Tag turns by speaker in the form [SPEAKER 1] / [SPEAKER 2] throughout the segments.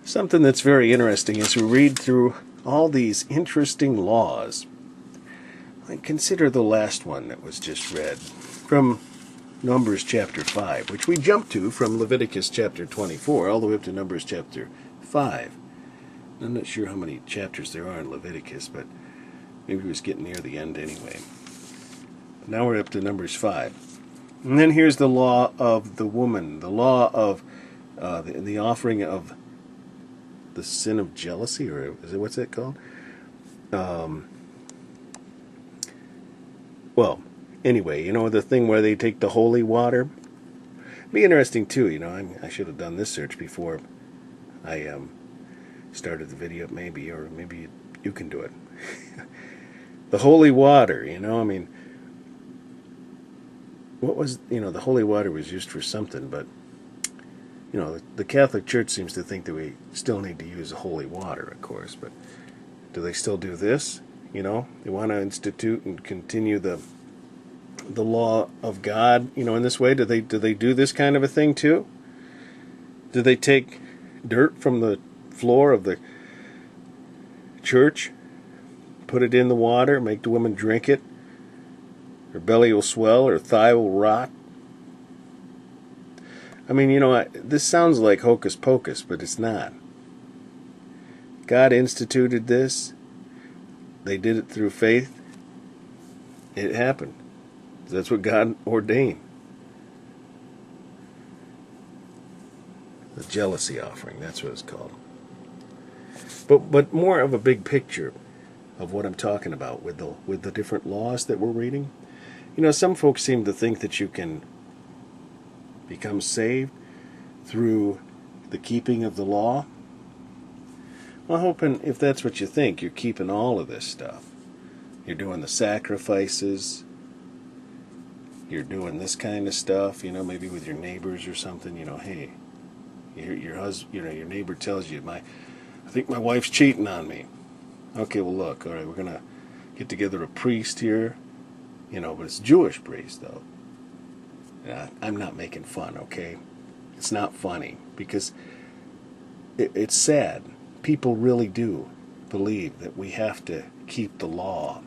[SPEAKER 1] Something that's very interesting as we read through all these interesting laws. Consider the last one that was just read from Numbers chapter 5, which we jumped to from Leviticus chapter 24 all the way up to Numbers chapter 5. I'm not sure how many chapters there are in Leviticus, but maybe it was getting near the end anyway. Now we're up to Numbers 5. And then here's the law of the woman, the law of the offering of the sin of jealousy, or what's that called? Well, anyway, the thing where they take the holy water. It'd be interesting too, I should have done this search before I started the video, maybe you can do it. The holy water, what was, the holy water was used for something, but, the Catholic Church seems to think that we still need to use holy water, of course, but do they still do this? They want to institute and continue the law of God, in this way. Do they do this kind of a thing too? Do they take dirt from the floor of the church, put it in the water, make the woman drink it? Her belly will swell, her thigh will rot. This sounds like hocus pocus, but it's not. God instituted this. They did it through faith. It happened. That's what God ordained. The jealousy offering, that's what it's called. But more of a big picture of what I'm talking about with the different laws that we're reading. Some folks seem to think that you can become saved through the keeping of the law. Well, I'm hoping if that's what you think, you're keeping all of this stuff. You're doing the sacrifices. You're doing this kind of stuff, maybe with your neighbors or something. Hey, your husband, your neighbor tells you, I think my wife's cheating on me. Okay, well look, all right, we're gonna get together a priest here, but it's a Jewish priest though. I'm not making fun, okay? It's not funny because it's sad. People really do believe that we have to keep the law.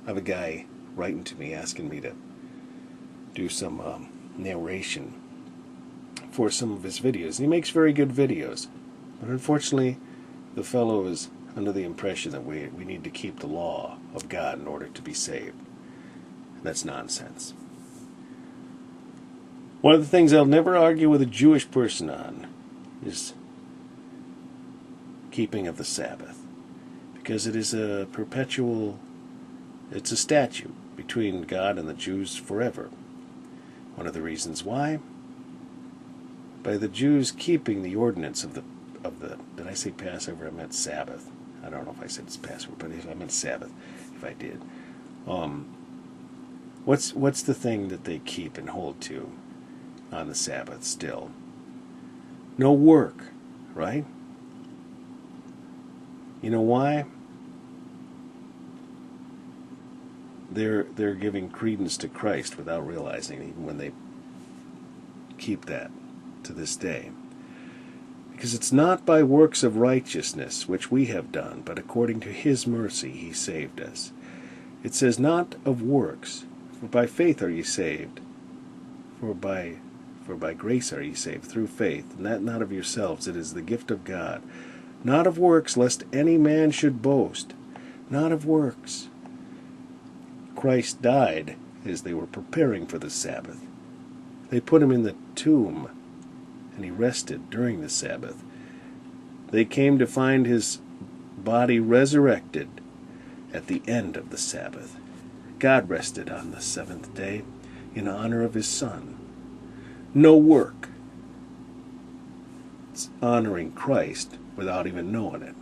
[SPEAKER 1] I have a guy writing to me asking me to do some narration for some of his videos. And he makes very good videos. But unfortunately, the fellow is under the impression that we need to keep the law of God in order to be saved. That's nonsense. One of the things I'll never argue with a Jewish person on is keeping of the Sabbath, because it is it's a statute between God and the Jews forever. One of the reasons why, by the Jews keeping the ordinance of the did I say Passover? I meant Sabbath. I don't know if I said it's Passover, but I meant Sabbath. If I did, what's the thing that they keep and hold to on the Sabbath still? No work, right? You know why? They're giving credence to Christ without realizing, even when they keep that to this day. Because it's not by works of righteousness which we have done, but according to His mercy He saved us. It says not of works, for by faith are ye saved, for by grace are ye saved through faith, and that not of yourselves, it is the gift of God. Not of works, lest any man should boast. Not of works. Christ died as they were preparing for the Sabbath. They put Him in the tomb, and He rested during the Sabbath. They came to find His body resurrected at the end of the Sabbath. God rested on the seventh day in honor of His Son. No work. It's honoring Christ without even knowing it.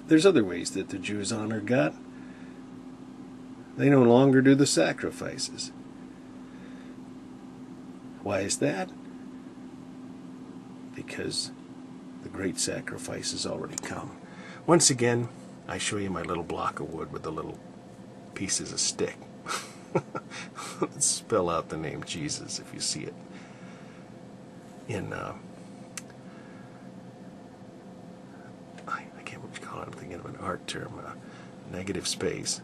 [SPEAKER 1] There's other ways that the Jews honor God. They no longer do the sacrifices. Why is that? Because the great sacrifice has already come. Once again, I show you my little block of wood with the little pieces of stick. Let's spell out the name Jesus if you see it. in I can't remember what you call it. I'm thinking of an art term, negative space.